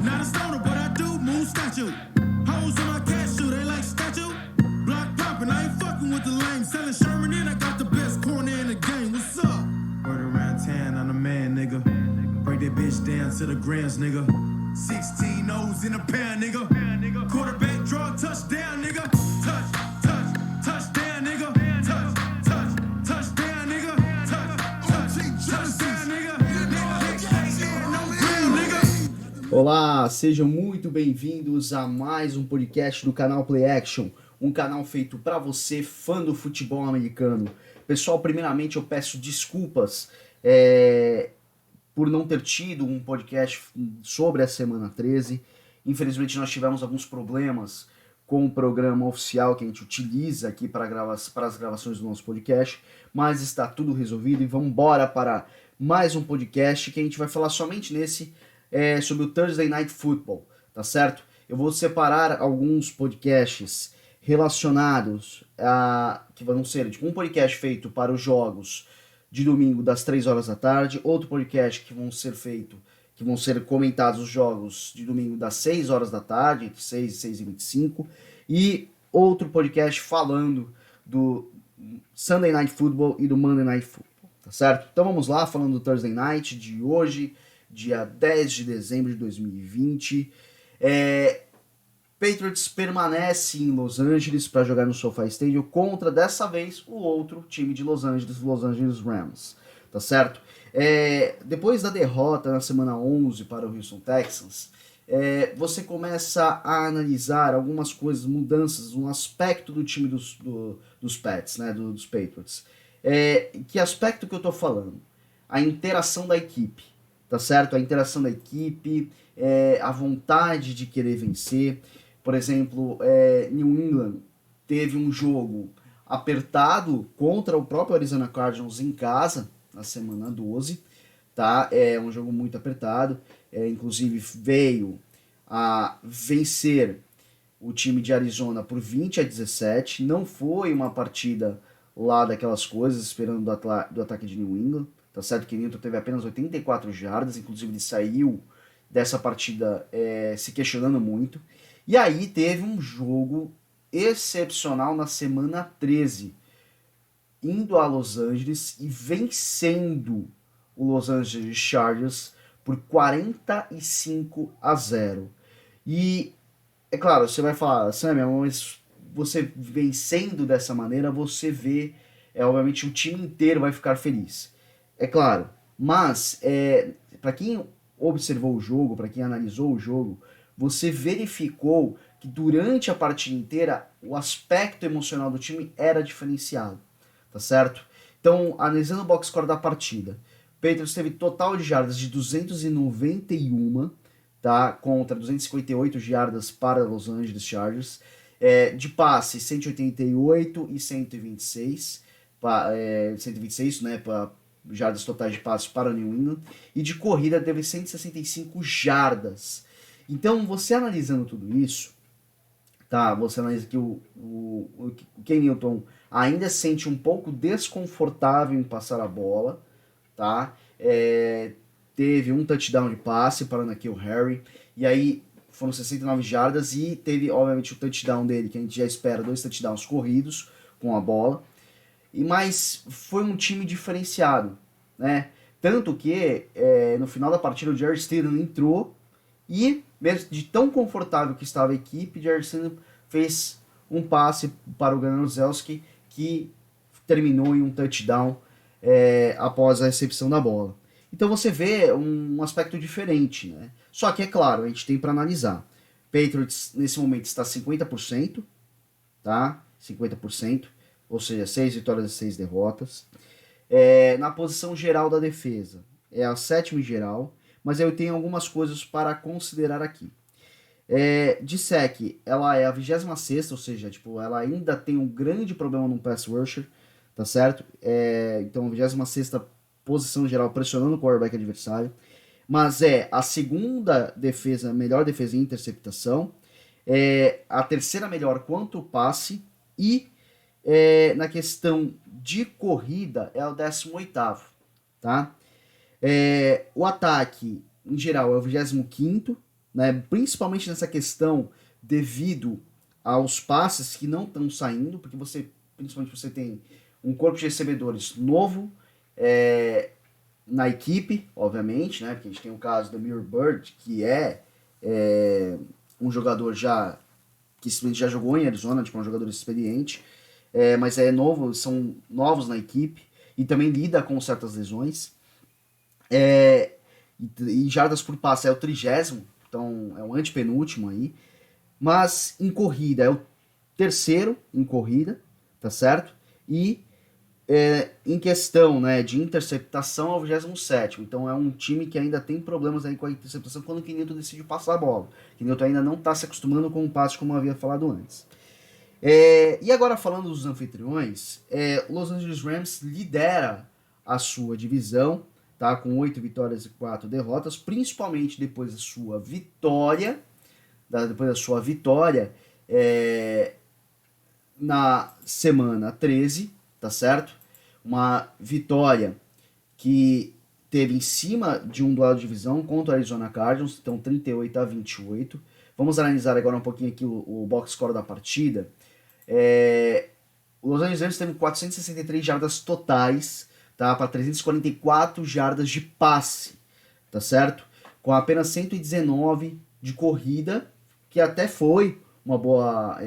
Not a stoner, but I do moon statue. Hoes on my cashew, they like statue. Block poppin', I ain't fucking with the lame. Selling Sherman and I got the best corner in the game. What's up? Word around town, I'm the man, nigga. Break that bitch down to the grams, nigga. 16 O's in a pair, nigga. Quarterback draw, touchdown, nigga. Touch, touch, touchdown, nigga. Touch, touch, touchdown, nigga. Touch, touch, touchdown, nigga. Olá, sejam muito bem-vindos a mais um podcast do canal Play Action, um canal feito para você, fã do futebol americano. Pessoal, primeiramente eu peço desculpas por não ter tido um podcast sobre a semana 13. Infelizmente nós tivemos alguns problemas com o programa oficial que a gente utiliza aqui para as gravações do nosso podcast, mas está tudo resolvido e vamos embora para mais um podcast que a gente vai falar somente nesse sobre o Thursday Night Football, tá certo? Eu vou separar alguns podcasts relacionados que vão ser tipo um podcast feito para os jogos de domingo das 3 horas da tarde, outro podcast que vão ser comentados os jogos de domingo das 6 horas da tarde, entre 6 e 6h25, e outro podcast falando do Sunday Night Football e do Monday Night Football, tá certo? Então vamos lá, falando do Thursday Night de hoje, dia 10 de dezembro de 2020. Patriots permanece em Los Angeles para jogar no SoFi Stadium contra, dessa vez, o outro time de Los Angeles Rams, tá certo? Depois da derrota na semana 11 para o Houston Texans, você começa a analisar algumas coisas, mudanças, um aspecto do time dos Pats, né, dos Patriots. Que aspecto que eu tô falando? A interação da equipe, tá certo? A interação da equipe, a vontade de querer vencer. Por exemplo, New England teve um jogo apertado contra o próprio Arizona Cardinals em casa, na semana 12, tá? É um jogo muito apertado, inclusive veio a vencer o time de Arizona por 20-17, não foi uma partida lá daquelas coisas, esperando do ataque de New England, tá certo? Que Newton teve apenas 84 jardas, inclusive ele saiu dessa partida se questionando muito. E aí teve um jogo excepcional na semana 13, indo a Los Angeles e vencendo o Los Angeles Chargers por 45-0. E, é claro, você vai falar, Sam, mas você vencendo dessa maneira, você vê, obviamente o time inteiro vai ficar feliz. É claro, mas para quem observou o jogo, para quem analisou o jogo, você verificou que durante a partida inteira o aspecto emocional do time era diferenciado, tá certo? Então, analisando o box score da partida, Patriots teve total de jardas de 291, tá? Contra 258 jardas para Los Angeles Chargers, de passe 188 e 126, 126, né, para jardas totais de passes para o New England, e de corrida teve 165 jardas. Então, você analisando tudo isso, tá? Você analisa que o Ken Newton ainda se sente um pouco desconfortável em passar a bola, tá? Teve um touchdown de passe para o N'Keal Harry, e aí foram 69 jardas, e teve, obviamente, o touchdown dele, que a gente já espera, 2 touchdowns corridos com a bola. Mas foi um time diferenciado, né? Tanto que no final da partida o Jarrett Stidham entrou e, mesmo de tão confortável que estava a equipe, Jarrett Stidham fez um passe para o Gronkowski que terminou em um touchdown após a recepção da bola. Então você vê um aspecto diferente, né? Só que, é claro, a gente tem para analisar. Patriots nesse momento está 50%, tá? 50%. Ou seja, 6 vitórias e 6 derrotas. Na posição geral da defesa, é a 7ª em geral, mas eu tenho algumas coisas para considerar aqui. De sec, ela é a 26ª, ou seja, tipo, ela ainda tem um grande problema no pass rusher, tá certo? Então, a 26ª posição geral pressionando o quarterback adversário, mas é a 2ª defesa, melhor defesa em interceptação, a 3ª melhor quanto passe, e na questão de corrida é o 18º, tá? O ataque, em geral, é o 25º, né? Principalmente nessa questão devido aos passes que não estão saindo, porque principalmente você tem um corpo de recebedores novo na equipe, obviamente, né? Porque a gente tem o caso do Mir Bird, que é um jogador que já jogou em Arizona, tipo, um jogador experiente, mas é novo, são novos na equipe e também lida com certas lesões. E jardas por passe é o 30º, então é o antepenúltimo aí. Mas em corrida é o terceiro em corrida, tá certo? E em questão, né, de interceptação é o 27º. Então é um time que ainda tem problemas aí com a interceptação quando o Kenilton decide passar a bola. O Kenilton ainda não está se acostumando com o passe como eu havia falado antes. E agora falando dos anfitriões, o Los Angeles Rams lidera a sua divisão, tá, com 8 vitórias e 4 derrotas, principalmente depois da sua vitória, na semana 13, tá certo? Uma vitória que teve em cima de um duelo de divisão contra o Arizona Cardinals, então 38-28. Vamos analisar agora um pouquinho aqui o box score da partida. O Los Angeles Rams teve 463 jardas totais, tá, para 344 jardas de passe, tá certo? Com apenas 119 de corrida, que até foi uma boa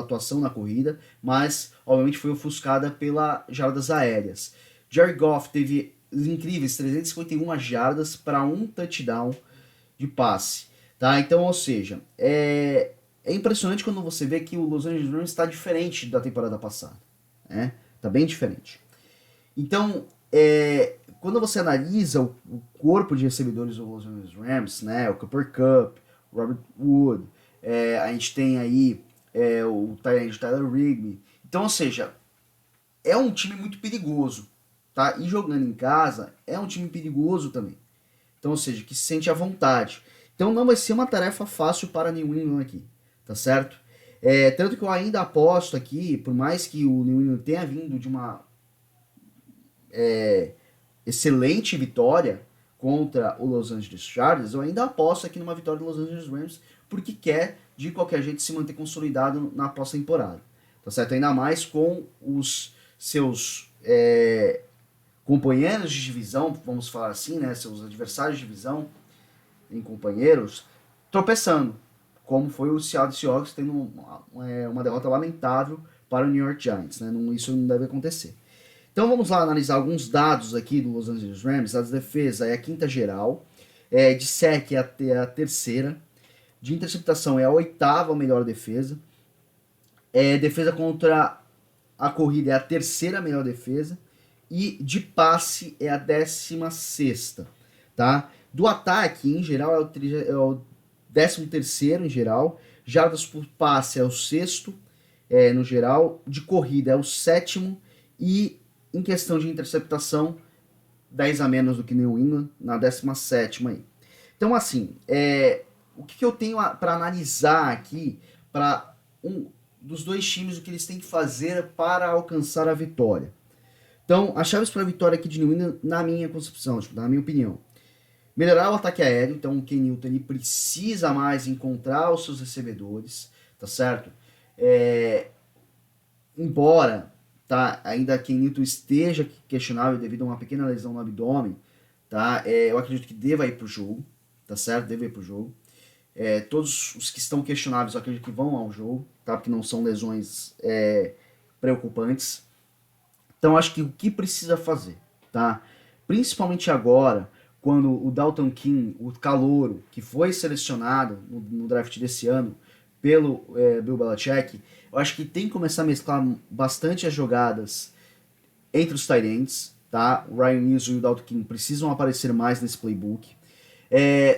atuação na corrida, mas obviamente foi ofuscada pelas jardas aéreas. Jared Goff teve incríveis 351 jardas para um touchdown de passe, tá? Então, ou seja, é impressionante quando você vê que o Los Angeles Rams está diferente da temporada passada, né? Tá bem diferente. Então, quando você analisa o corpo de recebedores do Los Angeles Rams, né? O Cooper Kupp, Robert Wood, a gente tem aí o Tyler Higbee. Então, ou seja, é um time muito perigoso, tá? E jogando em casa, é um time perigoso também. Então, ou seja, que se sente à vontade. Então, não vai ser uma tarefa fácil para New England aqui, tá certo? Tanto que eu ainda aposto aqui, por mais que o New England tenha vindo de uma excelente vitória contra o Los Angeles Chargers, eu ainda aposto aqui numa vitória do Los Angeles Rams, porque quer, de qualquer jeito, se manter consolidado na pós-temporada. Tá certo? Ainda mais com os seus companheiros de divisão, vamos falar assim, né? Seus adversários de divisão em companheiros, tropeçando, como foi o Seattle Seahawks tendo uma derrota lamentável para o New York Giants, né? Isso não deve acontecer. Então vamos lá analisar alguns dados aqui do Los Angeles Rams. A defesa é a quinta geral, de sec é a terceira, de interceptação é a oitava melhor defesa, defesa contra a corrida é a terceira melhor defesa, e de passe é a 16ª, tá? Do ataque, em geral, é o 13º em geral, jardas por passe é o sexto, no geral, de corrida é o sétimo, e em questão de interceptação, 10 a menos do que New England, na 17ª aí. Então, assim, o que eu tenho para analisar aqui, para dos dois times, o que eles têm que fazer para alcançar a vitória. Então, as chaves para a vitória aqui de New England, na minha concepção, na minha opinião, melhorar o ataque aéreo. Então o Ken Newton ele precisa mais encontrar os seus recebedores, tá certo? Embora ainda Ken Newton esteja questionável devido a uma pequena lesão no abdômen, tá? Eu acredito que deva ir pro jogo, tá certo? Deve ir pro jogo. Todos os que estão questionáveis eu acredito que vão ao jogo, tá? Porque não são lesões preocupantes. Então acho que o que precisa fazer, tá? Principalmente agora, quando o Dalton King, o calouro, que foi selecionado no draft desse ano pelo Bill Belichick, eu acho que tem que começar a mesclar bastante as jogadas entre os tight ends, tá? O Ryan Neal e o Dalton King precisam aparecer mais nesse playbook.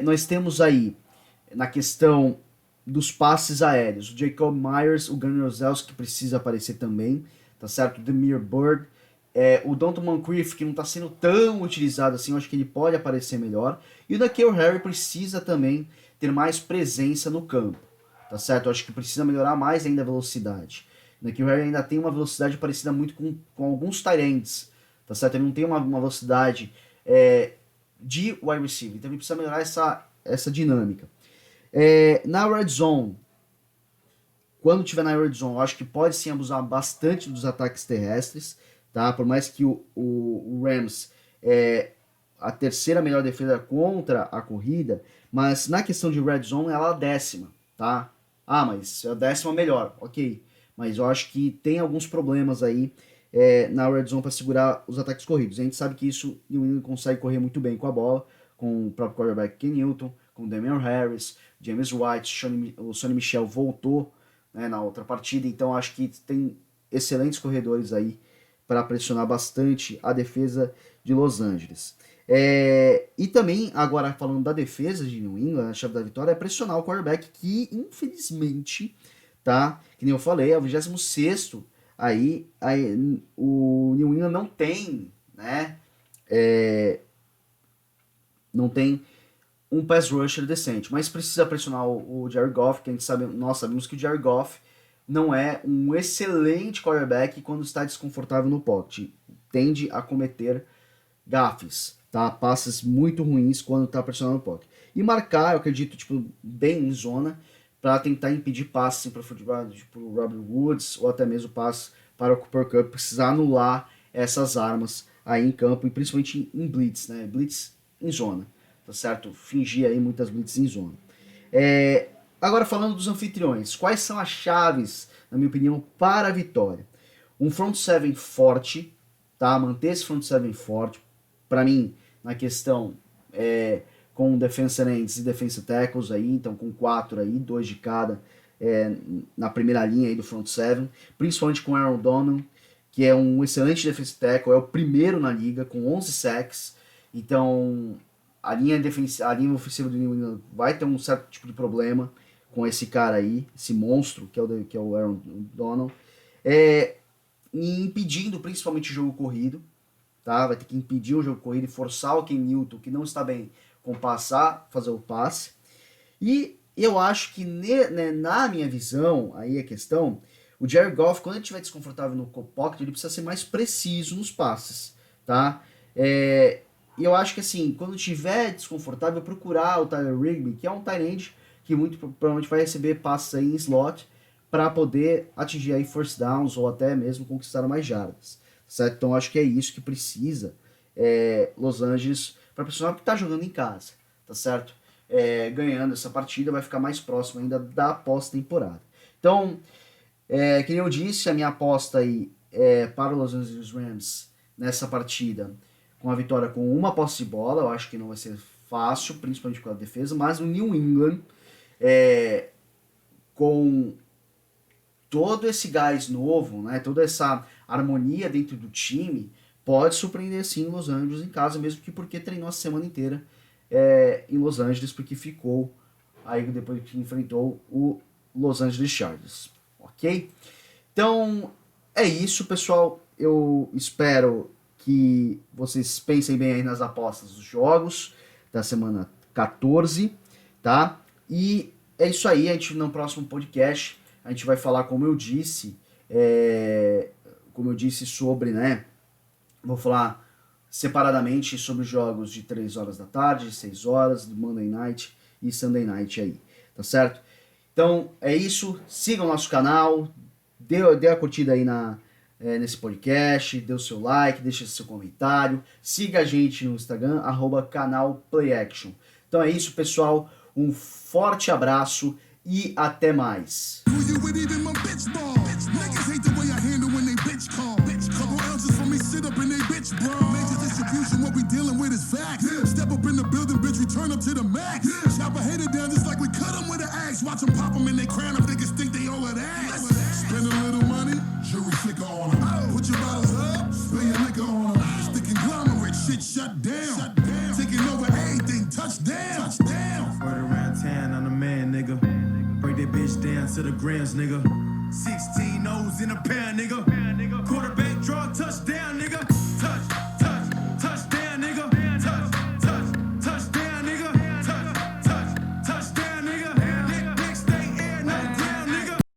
Nós temos aí, na questão dos passes aéreos, o Jacob Myers, o Gunnar Olszewski, que precisa aparecer também, tá certo? O Demir Bird, o Donta Moncrief, que não está sendo tão utilizado assim, eu acho que ele pode aparecer melhor. E o N'Keal Harry precisa também ter mais presença no campo, tá certo? Eu acho que precisa melhorar mais ainda a velocidade. O N'Keal Harry ainda tem uma velocidade parecida muito com alguns tight ends, tá certo? Ele não tem uma velocidade de wide receiver, então ele precisa melhorar essa dinâmica. Na Red Zone, quando tiver na Red Zone, eu acho que pode sim abusar bastante dos ataques terrestres, tá? Por mais que o Rams é a terceira melhor defesa contra a corrida, mas na questão de Red Zone ela é a 10ª, tá? Ah, mas é a 10ª melhor, ok. Mas eu acho que tem alguns problemas aí na Red Zone para segurar os ataques corridos. A gente sabe que isso New England consegue correr muito bem com a bola, com o próprio quarterback Ken Newton, com o Damian Harris, James White, o Sonny Michel voltou, né, na outra partida, então acho que tem excelentes corredores aí para pressionar bastante a defesa de Los Angeles. E também, agora falando da defesa de New England, a chave da vitória é pressionar o quarterback, que infelizmente, tá, que nem eu falei, é o 26º, aí o New England não tem, né, não tem um pass rusher decente, mas precisa pressionar o Jared Goff, que a gente sabe, nós sabemos que o Jared Goff não é um excelente quarterback quando está desconfortável no pocket, tende a cometer gafes, tá? Passes muito ruins quando está pressionando no pocket. E marcar, eu acredito, tipo, bem em zona, para tentar impedir passes para o Robert Woods, ou até mesmo passes para o Cooper Kupp, precisar anular essas armas aí em campo, e principalmente em blitz, né? Blitz em zona, tá certo? Fingir aí muitas blitz em zona. Agora falando dos anfitriões, quais são as chaves, na minha opinião, para a vitória? Um front seven forte, tá? Manter esse front seven forte, para mim, na questão com defensive ends e defensive tackles aí, então com 4 aí, 2 de cada na primeira linha aí do front seven, principalmente com Aaron Donald, que é um excelente defensive tackle, é o primeiro na liga, com 11 sacks, então a linha ofensiva do New England vai ter um certo tipo de problema com esse cara aí, esse monstro que é o Aaron Donald, impedindo principalmente o jogo corrido, tá? Vai ter que impedir o jogo corrido e forçar o Ken Newton, que não está bem com fazer o passe. E eu acho que na minha visão, aí a questão, o Jared Goff, quando ele estiver desconfortável no pocket, ele precisa ser mais preciso nos passes, tá? E eu acho que assim, quando estiver desconfortável, procurar o Tyler Higbee, que é um tight end que muito provavelmente vai receber passes aí em slot para poder atingir aí first downs ou até mesmo conquistar mais jardas, certo? Então acho que é isso que precisa Los Angeles para pressionar, porque está jogando em casa, tá certo? Ganhando essa partida vai ficar mais próximo ainda da pós-temporada. Então, que nem eu disse, a minha aposta aí para os Los Angeles Rams nessa partida, com a vitória com uma posse de bola, eu acho que não vai ser fácil, principalmente com a defesa, mas o New England, com todo esse gás novo, né, toda essa harmonia dentro do time, pode surpreender sim Los Angeles em casa, mesmo que porque treinou a semana inteira em Los Angeles, porque ficou aí depois que enfrentou o Los Angeles Chargers, ok? Então, é isso, pessoal. Eu espero que vocês pensem bem aí nas apostas dos jogos da semana 14, tá? E é isso aí, a gente no próximo podcast, a gente vai falar, como eu disse sobre, né? Vou falar separadamente sobre jogos de 3 horas da tarde, 6 horas, do Monday Night e Sunday Night aí, tá certo? Então é isso, sigam o nosso canal, dê a curtida aí nesse podcast, dê o seu like, deixe seu comentário, siga a gente no Instagram, @canal PlayAction. Então é isso, pessoal, um forte abraço e até mais. What we dealing with is facts. Step up in the building, bitch, we turn up to the max. Chop a hater down just like we cut them with an axe. Watch them pop them in their crown if niggas think they all of that. Spend a little money, jury flicker on them. Put your bottles up, spill your liquor on them. It's the conglomerate, shit shut down. Taking over everything, touchdown. Word around town, I'm the man, nigga. Break that bitch down to the grams, nigga. 16 O's in a pair, nigga.